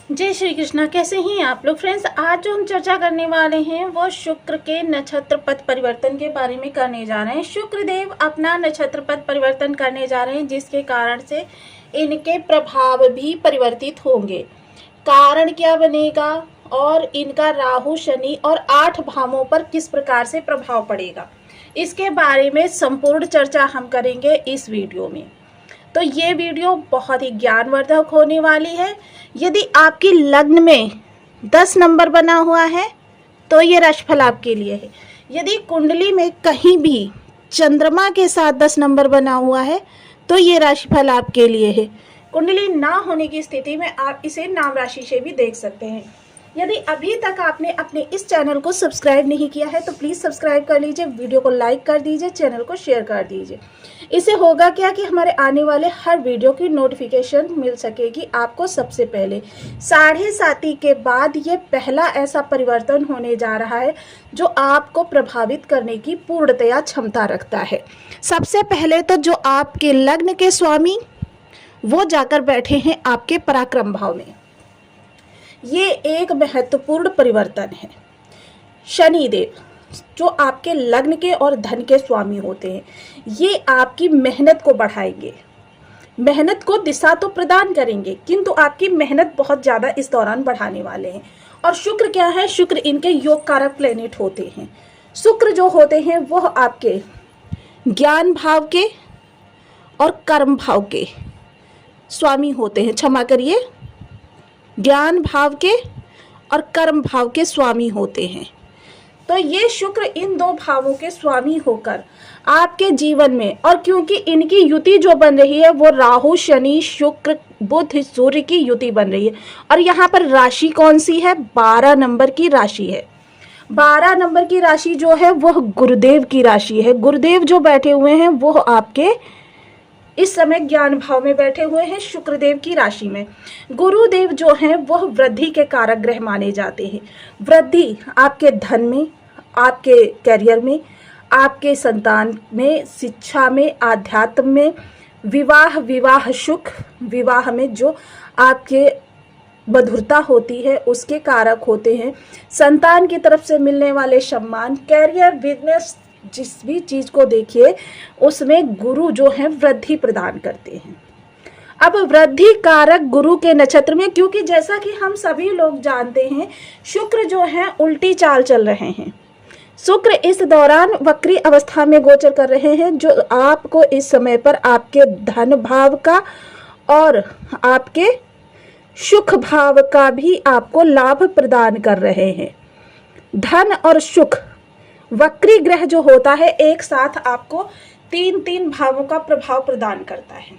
जय श्री कृष्णा। कैसे हैं आप लोग फ्रेंड्स? आज जो हम चर्चा करने वाले हैं वो शुक्र के नक्षत्र पथ परिवर्तन के बारे में करने जा रहे हैं। शुक्र देव अपना नक्षत्र पथ परिवर्तन करने जा रहे हैं, जिसके कारण से इनके प्रभाव भी परिवर्तित होंगे। कारण क्या बनेगा और इनका राहु शनि और 8 भावों पर किस प्रकार से प्रभाव पड़ेगा, इसके बारे में संपूर्ण चर्चा हम करेंगे इस वीडियो में। तो ये वीडियो बहुत ही ज्ञानवर्धक होने वाली है। यदि आपकी लग्न में 10 नंबर बना हुआ है तो ये राशिफल आपके लिए है। यदि कुंडली में कहीं भी चंद्रमा के साथ 10 नंबर बना हुआ है तो ये राशिफल आपके लिए है। कुंडली ना होने की स्थिति में आप इसे नाम राशि से भी देख सकते हैं। यदि अभी तक आपने अपने इस चैनल को सब्सक्राइब नहीं किया है तो प्लीज़ सब्सक्राइब कर लीजिए, वीडियो को लाइक कर दीजिए, चैनल को शेयर कर दीजिए। इससे होगा क्या कि हमारे आने वाले हर वीडियो की नोटिफिकेशन मिल सकेगी आपको सबसे पहले। 7:30 के बाद ये पहला ऐसा परिवर्तन होने जा रहा है जो आपको प्रभावित करने की पूर्णतया क्षमता रखता है। सबसे पहले तो जो आपके लग्न के स्वामी वो जाकर बैठे हैं आपके पराक्रम भाव में। ये एक महत्वपूर्ण परिवर्तन है। शनिदेव जो आपके लग्न के और धन के स्वामी होते हैं, ये आपकी मेहनत को बढ़ाएंगे, मेहनत को दिशा तो प्रदान करेंगे, किंतु आपकी मेहनत बहुत ज़्यादा इस दौरान बढ़ाने वाले हैं। और शुक्र क्या है? शुक्र इनके योग कारक प्लेनेट होते हैं। शुक्र जो होते हैं वह आपके ज्ञान भाव के और कर्म भाव के स्वामी होते हैं। क्षमा करिए, ज्ञान भाव के और कर्म भाव के स्वामी होते हैं। तो ये शुक्र इन 2 भावों के स्वामी होकर आपके जीवन में, और क्योंकि इनकी युति जो बन रही है वो राहु शनि शुक्र बुध सूर्य की युति बन रही है। और यहाँ पर राशि कौन सी है? 12 नंबर की राशि है। 12 नंबर की राशि जो है वह गुरुदेव की राशि है। गुरुदेव जो बैठे हुए हैं वो आपके इस समय ज्ञान भाव में बैठे हुए हैं, शुक्रदेव की राशि में। गुरुदेव जो हैं वह वृद्धि के कारक ग्रह माने जाते हैं। वृद्धि आपके धन में, आपके करियर में, आपके संतान में, शिक्षा में, आध्यात्म में, विवाह सुख, विवाह में जो आपके मधुरता होती है उसके कारक होते हैं। संतान की तरफ से मिलने वाले सम्मान, कैरियर, बिजनेस, जिस भी चीज को देखिए उसमें गुरु जो है वृद्धि प्रदान करते हैं। अब वृद्धि कारक गुरु के नक्षत्र में, क्योंकि जैसा कि हम सभी लोग जानते हैं शुक्र जो है उल्टी चाल चल रहे हैं। शुक्र इस दौरान वक्री अवस्था में गोचर कर रहे हैं, जो आपको इस समय पर आपके धन भाव का और आपके सुख भाव का भी आपको लाभ प्रदान कर रहे हैं। धन और सुख, वक्री ग्रह जो होता है एक साथ आपको 3 भावों का प्रभाव प्रदान करता है।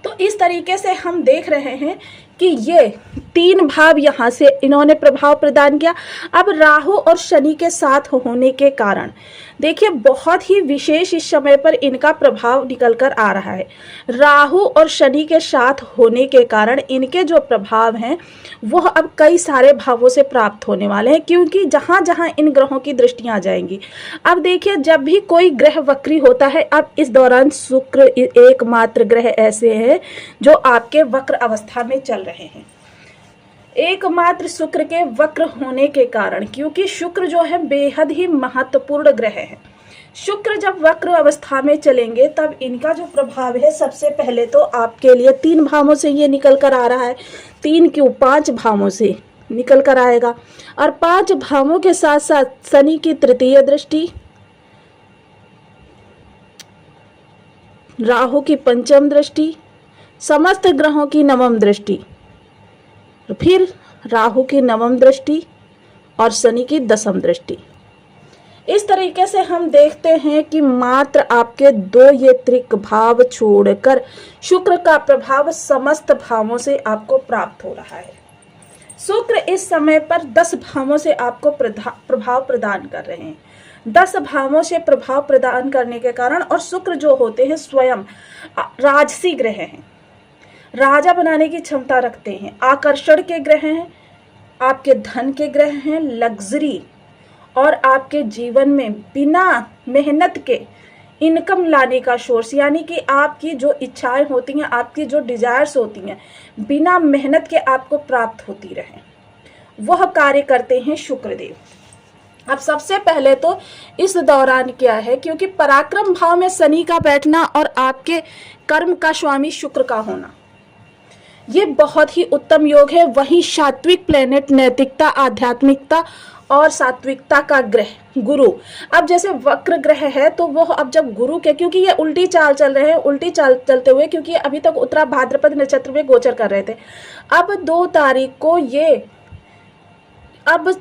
तो इस तरीके से हम देख रहे हैं कि ये 3 भाव यहाँ से इन्होंने प्रभाव प्रदान किया। अब राहु और शनि के साथ होने के कारण देखिए बहुत ही विशेष इस समय पर इनका प्रभाव निकल कर आ रहा है। राहु और शनि के साथ होने के कारण इनके जो प्रभाव हैं वह अब कई सारे भावों से प्राप्त होने वाले हैं, क्योंकि जहाँ जहाँ इन ग्रहों की दृष्टियाँ जाएंगी। अब देखिए जब भी कोई ग्रह वक्री होता है, अब इस दौरान शुक्र एकमात्र ग्रह ऐसे हैं जो आपके वक्र अवस्था में चल रहे हैं। एकमात्र शुक्र के वक्र होने के कारण, क्योंकि शुक्र जो है बेहद ही महत्वपूर्ण ग्रह है, शुक्र जब वक्र अवस्था में चलेंगे तब इनका जो प्रभाव है सबसे पहले तो आपके लिए 3 भावों से ये निकल कर आ रहा है। 3 क्यों 5 भावों से निकल कर आएगा। और 5 भावों के साथ साथ शनि की तृतीय दृष्टि, राहु की पंचम दृष्टि, समस्त ग्रहों की नवम दृष्टि, फिर राहु की नवम दृष्टि और शनि की 10वीं दृष्टि। इस तरीके से हम देखते हैं कि मात्र आपके 2 ये त्रिक भाव छोड़कर शुक्र का प्रभाव समस्त भावों से आपको प्राप्त हो रहा है। शुक्र इस समय पर 10 भावों से आपको प्रभाव प्रदान कर रहे हैं। 10 भावों से प्रभाव प्रदान करने के कारण, और शुक्र जो होते हैं स्वयं राजसी ग्रह हैं, राजा बनाने की क्षमता रखते हैं, आकर्षण के ग्रह हैं, आपके धन के ग्रह हैं, लग्जरी, और आपके जीवन में बिना मेहनत के इनकम लाने का सोर्स, यानी कि आपकी जो इच्छाएं होती हैं, आपकी जो डिजायर्स होती हैं, बिना मेहनत के आपको प्राप्त होती रहें, वह कार्य करते हैं शुक्रदेव। अब सबसे पहले तो इस दौरान क्या है, क्योंकि पराक्रम भाव में शनि का बैठना और आपके कर्म का स्वामी शुक्र का होना, ये बहुत ही उत्तम योग है। वहीं सात्विक प्लेनेट, नैतिकता, आध्यात्मिकता और सात्विकता का ग्रह गुरु, अब जैसे वक्र ग्रह है तो वो अब जब गुरु के, क्योंकि ये उल्टी चाल चल रहे हैं, उल्टी चाल चलते हुए, क्योंकि अभी तक उत्तरा भाद्रपद नक्षत्र में गोचर कर रहे थे, अब 2 तारीख को ये अब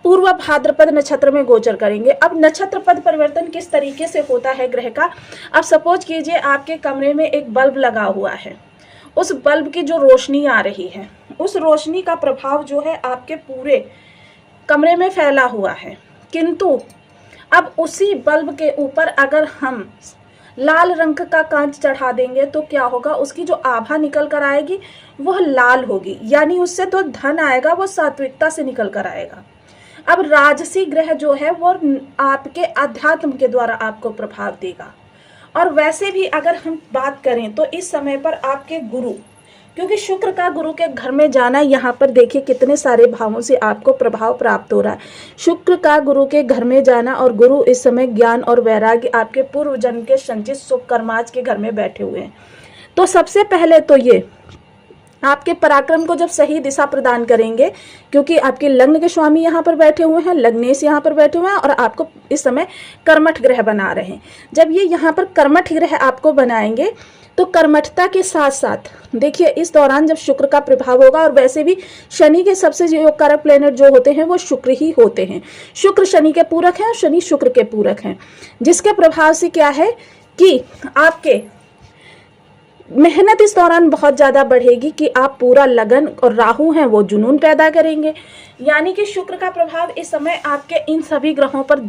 पूर्व भाद्रपद नक्षत्र में गोचर करेंगे। अब नक्षत्र पद परिवर्तन किस तरीके से होता है ग्रह का, अब सपोज कीजिए आपके कमरे में एक बल्ब लगा हुआ है, उस बल्ब की जो रोशनी आ रही है, उस रोशनी का प्रभाव जो है आपके पूरे कमरे में फैला हुआ है, किंतु अब उसी बल्ब के ऊपर अगर हम लाल रंग का कांच चढ़ा देंगे तो क्या होगा, उसकी जो आभा निकल कर आएगी वह लाल होगी, यानी उससे तो धन आएगा, वो सात्विकता से निकल कर आएगा। अब राजसी ग्रह जो है वो आपके अध्यात्म के द्वारा आपको प्रभाव देगा। और वैसे भी अगर हम बात करें तो इस समय पर आपके गुरु, क्योंकि शुक्र का गुरु के घर में जाना, यहाँ पर देखिए कितने सारे भावों से आपको प्रभाव प्राप्त हो रहा है। शुक्र का गुरु के घर में जाना, और गुरु इस समय ज्ञान और वैराग्य, आपके पूर्व जन्म के संचित शुभ कर्माज के घर में बैठे हुए हैं। तो सबसे पहले तो ये आपके पराक्रम को जब सही दिशा प्रदान करेंगे, क्योंकि आपके लग्न के स्वामी यहाँ पर बैठे हुए हैं, लग्नेश यहाँ पर बैठे हुए हैं, और आपको इस समय कर्मठ ग्रह बना रहे हैं। जब ये यहाँ पर कर्मठ ग्रह आपको बनाएंगे तो कर्मठता के साथ साथ देखिए इस दौरान जब शुक्र का प्रभाव होगा, और वैसे भी शनि के सबसे योग कारक प्लेनेट जो होते हैं वो शुक्र ही होते हैं। शुक्र शनि के पूरक हैं और शनि शुक्र के पूरक हैं, जिसके प्रभाव से क्या है कि आपके मेहनत इस दौरान बहुत ज़्यादा बढ़ेगी, कि आप पूरा लगन, और राहु हैं वो जुनून पैदा करेंगे, यानी कि शुक्र का प्रभाव इस समय आपके इन सभी ग्रहों पर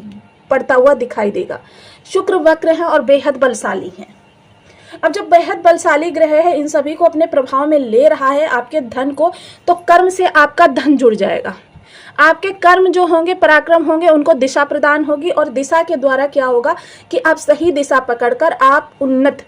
पड़ता हुआ दिखाई देगा। शुक्र वक्र है और बेहद बलशाली है। अब जब बेहद बलशाली ग्रह है, इन सभी को अपने प्रभाव में ले रहा है, आपके धन को, तो कर्म से आपका धन जुड़ जाएगा। आपके कर्म जो होंगे, पराक्रम होंगे, उनको दिशा प्रदान होगी, और दिशा के द्वारा क्या होगा कि आप सही दिशा पकड़कर आप उन्नत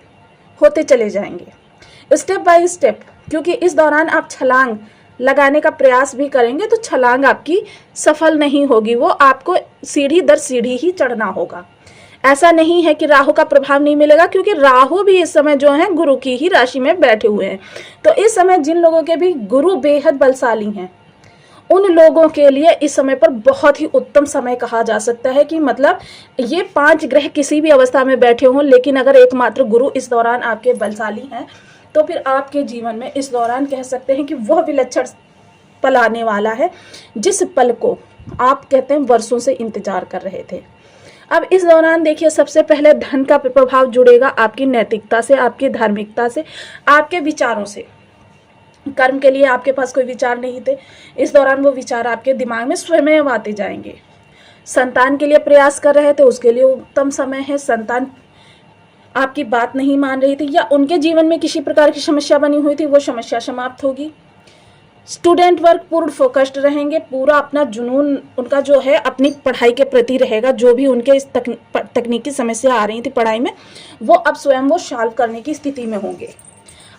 होते चले जाएंगे स्टेप बाय स्टेप। क्योंकि इस दौरान आप छलांग लगाने का प्रयास भी करेंगे तो छलांग आपकी सफल नहीं होगी, वो आपको सीढ़ी दर सीढ़ी ही चढ़ना होगा। ऐसा नहीं है कि राहु का प्रभाव नहीं मिलेगा, क्योंकि राहु भी इस समय जो है गुरु की ही राशि में बैठे हुए हैं। तो इस समय जिन लोगों के भी गुरु बेहद बलशाली हैं, उन लोगों के लिए इस समय पर बहुत ही उत्तम समय कहा जा सकता है, कि मतलब ये 5 ग्रह किसी भी अवस्था में बैठे हों, लेकिन अगर एकमात्र गुरु इस दौरान आपके बलशाली हैं, तो फिर आपके जीवन में इस दौरान कह सकते हैं कि वह विलक्षण पल आने वाला है, जिस पल को आप कहते हैं वर्षों से इंतजार कर रहे थे। अब इस दौरान देखिए सबसे पहले धन का प्रभाव जुड़ेगा आपकी नैतिकता से, आपकी धार्मिकता से, आपके विचारों से। कर्म के लिए आपके पास कोई विचार नहीं थे, इस दौरान वो विचार आपके दिमाग में स्वयं आते जाएंगे। संतान के लिए प्रयास कर रहे थे, उसके लिए उत्तम समय है। संतान आपकी बात नहीं मान रही थी, या उनके जीवन में किसी प्रकार की समस्या बनी हुई थी, वो समस्या समाप्त होगी। स्टूडेंट वर्ग पूर्ण फोकस्ड रहेंगे, पूरा अपना जुनून उनका जो है अपनी पढ़ाई के प्रति रहेगा। जो भी उनके इस तकनीकी समस्या आ रही थी पढ़ाई में, वो अब स्वयं वो सॉल्व करने की स्थिति में होंगे।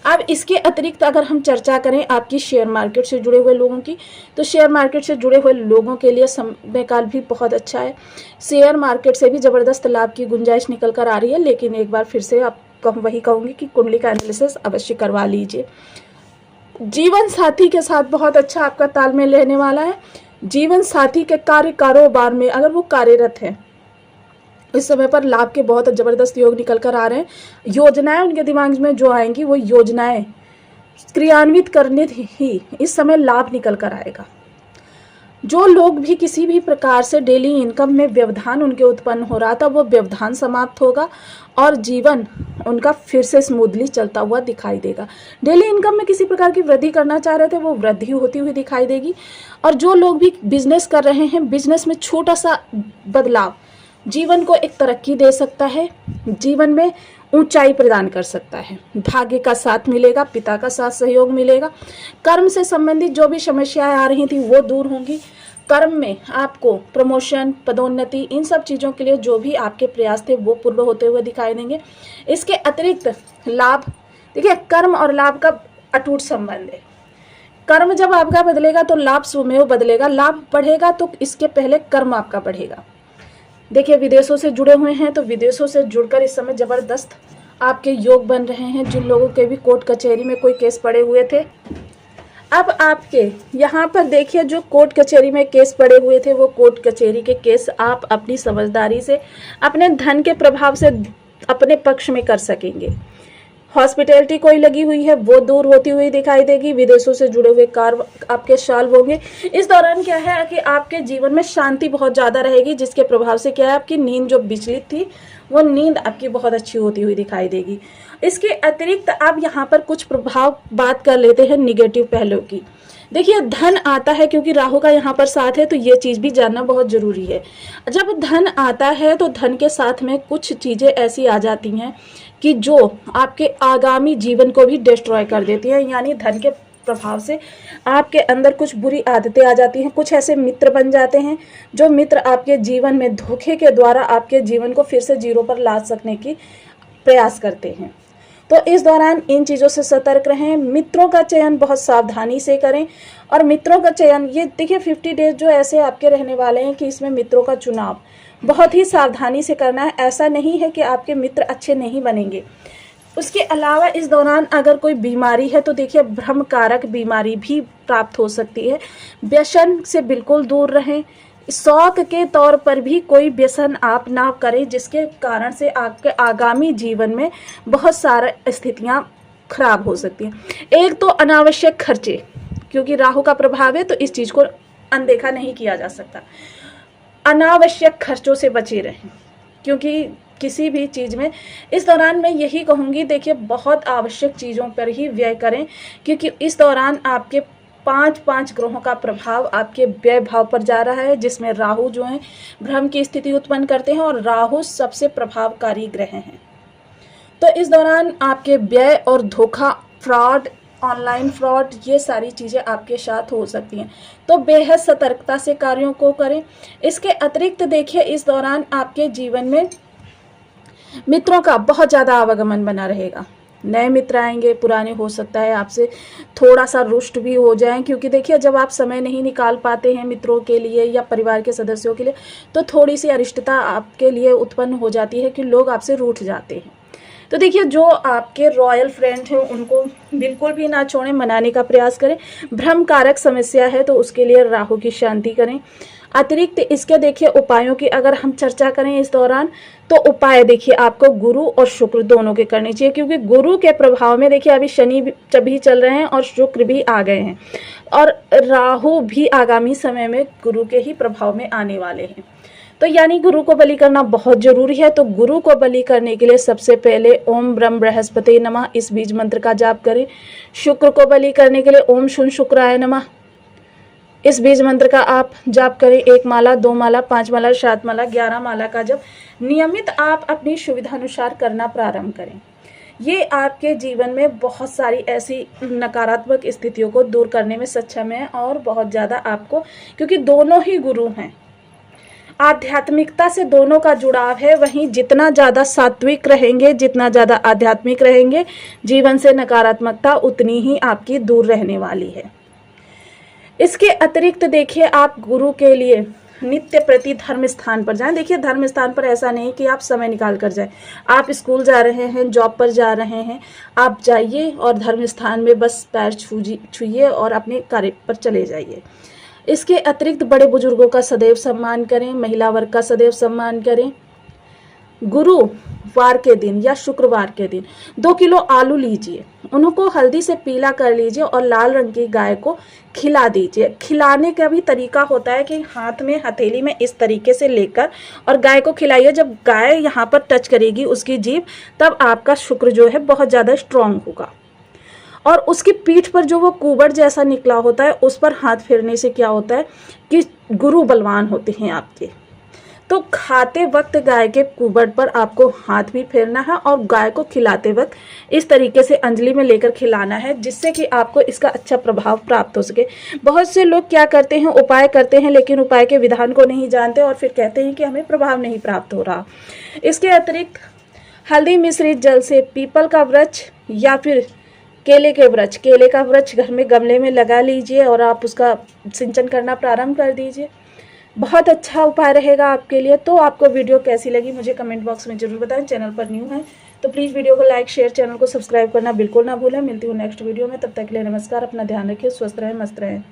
अब इसके अतिरिक्त अगर हम चर्चा करें आपकी शेयर मार्केट से जुड़े हुए लोगों की, तो शेयर मार्केट से जुड़े हुए लोगों के लिए समय काल भी बहुत अच्छा है। शेयर मार्केट से भी ज़बरदस्त लाभ की गुंजाइश निकल कर आ रही है, लेकिन एक बार फिर से आप वही कहूँगी कि कुंडली का एनालिसिस अवश्य करवा लीजिए। जीवन साथी के साथ बहुत अच्छा आपका तालमेल रहने वाला है। जीवन साथी के कार्य कारोबार में अगर वो कार्यरत है, इस समय पर लाभ के बहुत जबरदस्त योग निकल कर आ रहे हैं। योजनाएं उनके दिमाग में जो आएंगी, वो योजनाएं क्रियान्वित करने ही इस समय लाभ निकल कर आएगा। जो लोग भी किसी भी प्रकार से डेली इनकम में व्यवधान उनके उत्पन्न हो रहा था, वो व्यवधान समाप्त होगा और जीवन उनका फिर से स्मूथली चलता हुआ दिखाई देगा। डेली इनकम में किसी प्रकार की वृद्धि करना चाह रहे थे, वो वृद्धि होती हुई दिखाई देगी। और जो लोग भी बिजनेस कर रहे हैं, बिजनेस में छोटा सा बदलाव जीवन को एक तरक्की दे सकता है, जीवन में ऊंचाई प्रदान कर सकता है। भाग्य का साथ मिलेगा, पिता का साथ सहयोग मिलेगा। कर्म से संबंधित जो भी समस्याएं आ रही थी वो दूर होंगी। कर्म में आपको प्रमोशन, पदोन्नति, इन सब चीज़ों के लिए जो भी आपके प्रयास थे वो पूर्ण होते हुए दिखाई देंगे। इसके अतिरिक्त लाभ, देखिए कर्म और लाभ का अटूट संबंध है। कर्म जब आपका बदलेगा तो लाभ स्वमेव बदलेगा, लाभ बढ़ेगा तो इसके पहले कर्म आपका बढ़ेगा। देखिए विदेशों से जुड़े हुए हैं तो विदेशों से जुड़कर इस समय ज़बरदस्त आपके योग बन रहे हैं। जिन लोगों के भी कोर्ट कचहरी में कोई केस पड़े हुए थे, अब आपके यहाँ पर देखिए जो कोर्ट कचहरी में केस पड़े हुए थे वो कोर्ट कचहरी के केस आप अपनी समझदारी से, अपने धन के प्रभाव से अपने पक्ष में कर सकेंगे। हॉस्पिटैलिटी कोई लगी हुई है वो दूर होती हुई दिखाई देगी। विदेशों से जुड़े हुए कार्य आपके सॉल्व होंगे। इस दौरान क्या है कि आपके जीवन में शांति बहुत ज़्यादा रहेगी, जिसके प्रभाव से क्या है आपकी नींद जो विचलित थी वो नींद आपकी बहुत अच्छी होती हुई दिखाई देगी। इसके अतिरिक्त आप यहाँ पर कुछ प्रभाव बात कर लेते हैं निगेटिव पहलू की। देखिए धन आता है, क्योंकि राहु का यहाँ पर साथ है तो ये चीज़ भी जानना बहुत ज़रूरी है। जब धन आता है तो धन के साथ में कुछ चीज़ें ऐसी आ जाती हैं कि जो आपके आगामी जीवन को भी डिस्ट्रॉय कर देती हैं। यानी धन के प्रभाव से आपके अंदर कुछ बुरी आदतें आ जाती हैं, कुछ ऐसे मित्र बन जाते हैं जो मित्र आपके जीवन में धोखे के द्वारा आपके जीवन को फिर से जीरो पर ला सकने की प्रयास करते हैं। तो इस दौरान इन चीज़ों से सतर्क रहें। मित्रों का चयन बहुत सावधानी से करें। और मित्रों का चयन, ये देखिए 50 डेज जो ऐसे आपके रहने वाले हैं कि इसमें मित्रों का चुनाव बहुत ही सावधानी से करना है। ऐसा नहीं है कि आपके मित्र अच्छे नहीं बनेंगे। उसके अलावा इस दौरान अगर कोई बीमारी है तो देखिए भ्रमकारक बीमारी भी प्राप्त हो सकती है। व्यसन से बिल्कुल दूर रहें। शौक के तौर पर भी कोई व्यसन आप ना करें, जिसके कारण से आपके आगामी जीवन में बहुत सारी स्थितियां खराब हो सकती हैं। एक तो अनावश्यक खर्चे, क्योंकि राहु का प्रभाव है तो इस चीज़ को अनदेखा नहीं किया जा सकता। अनावश्यक खर्चों से बचे रहें, क्योंकि किसी भी चीज़ में इस दौरान मैं यही कहूँगी, देखिए बहुत आवश्यक चीज़ों पर ही व्यय करें, क्योंकि इस दौरान आपके 5 ग्रहों का प्रभाव आपके व्यय भाव पर जा रहा है, जिसमें राहु जो है भ्रम की स्थिति उत्पन्न करते हैं और राहु सबसे प्रभावकारी ग्रह हैं। तो इस दौरान आपके व्यय और धोखा, फ्रॉड, ऑनलाइन फ्रॉड, ये सारी चीज़ें आपके साथ हो सकती हैं। तो बेहद सतर्कता से कार्यों को करें। इसके अतिरिक्त देखिए इस दौरान आपके जीवन में मित्रों का बहुत ज़्यादा आवागमन बना रहेगा। नए मित्र आएंगे, पुराने हो सकता है आपसे थोड़ा सा रुष्ट भी हो जाएं, क्योंकि देखिए जब आप समय नहीं निकाल पाते हैं मित्रों के लिए या परिवार के सदस्यों के लिए तो थोड़ी सी अरिष्टता आपके लिए उत्पन्न हो जाती है कि लोग आपसे रूठ जाते हैं। तो देखिए जो आपके रॉयल फ्रेंड हैं उनको बिल्कुल भी ना छोड़ें, मनाने का प्रयास करें। भ्रमकारक समस्या है तो उसके लिए राहु की शांति करें। अतिरिक्त इसके देखिए उपायों की अगर हम चर्चा करें इस दौरान, तो उपाय देखिए आपको गुरु और शुक्र दोनों के करने चाहिए, क्योंकि गुरु के प्रभाव में देखिए अभी शनि भी चल रहे हैं और शुक्र भी आ गए हैं और राहु भी आगामी समय में गुरु के ही प्रभाव में आने वाले हैं। तो यानी गुरु को बलि करना बहुत जरूरी है। तो गुरु को बलि करने के लिए सबसे पहले ओम ब्रह्म बृहस्पति नमः इस बीज मंत्र का जाप करें। शुक्र को बलि करने के लिए ओम शुन शुक्राय नमः इस बीज मंत्र का आप जाप करें। 1 माला, 2 माला, 5 माला, 7 माला, 11 माला का जब नियमित आप अपनी सुविधानुसार करना प्रारंभ करें। ये आपके जीवन में बहुत सारी ऐसी नकारात्मक स्थितियों को दूर करने में सक्षम है और बहुत ज़्यादा आपको, क्योंकि दोनों ही गुरु हैं, आध्यात्मिकता से दोनों का जुड़ाव है। वहीं जितना ज़्यादा सात्विक रहेंगे, जितना ज़्यादा आध्यात्मिक रहेंगे, जीवन से नकारात्मकता उतनी ही आपकी दूर रहने वाली है। इसके अतिरिक्त देखिए आप गुरु के लिए नित्य प्रति धर्म स्थान पर जाएं। देखिए धर्म स्थान पर ऐसा नहीं कि आप समय निकाल कर जाएं। आप स्कूल जा रहे हैं, जॉब पर जा रहे हैं, आप जाइए और धर्म स्थान में बस पैर छूइए और अपने कार्य पर चले जाइए। इसके अतिरिक्त बड़े बुजुर्गों का सदैव सम्मान करें, महिला वर्ग का सदैव सम्मान करें। गुरुवार के दिन या शुक्रवार के दिन 2 किलो आलू लीजिए, उनको हल्दी से पीला कर लीजिए और लाल रंग की गाय को खिला दीजिए। खिलाने का भी तरीका होता है कि हाथ में हथेली में इस तरीके से लेकर और गाय को खिलाइए। जब गाय यहाँ पर टच करेगी उसकी जीभ, तब आपका शुक्र जो है बहुत ज़्यादा स्ट्रांग होगा। और उसकी पीठ पर जो वो कुबड़ जैसा निकला होता है उस पर हाथ फेरने से क्या होता है कि गुरु बलवान होते हैं आपके। तो खाते वक्त गाय के कुबड़ पर आपको हाथ भी फेरना है और गाय को खिलाते वक्त इस तरीके से अंजलि में लेकर खिलाना है, जिससे कि आपको इसका अच्छा प्रभाव प्राप्त हो सके। बहुत से लोग क्या करते हैं, उपाय करते हैं लेकिन उपाय के विधान को नहीं जानते और फिर कहते हैं कि हमें प्रभाव नहीं प्राप्त हो रहा। इसके अतिरिक्त हल्दी मिश्रित जल से पीपल का वृक्ष या फिर केले का वृक्ष घर में गमले में लगा लीजिए और आप उसका सिंचन करना प्रारंभ कर दीजिए। बहुत अच्छा उपाय रहेगा आपके लिए। तो आपको वीडियो कैसी लगी मुझे कमेंट बॉक्स में जरूर बताएं। चैनल पर न्यू है तो प्लीज़ वीडियो को लाइक शेयर, चैनल को सब्सक्राइब करना बिल्कुल ना भूलें। मिलती हूँ नेक्स्ट वीडियो में, तब तक के लिए नमस्कार। अपना ध्यान रखिए, स्वस्थ रहें, मस्त रहें।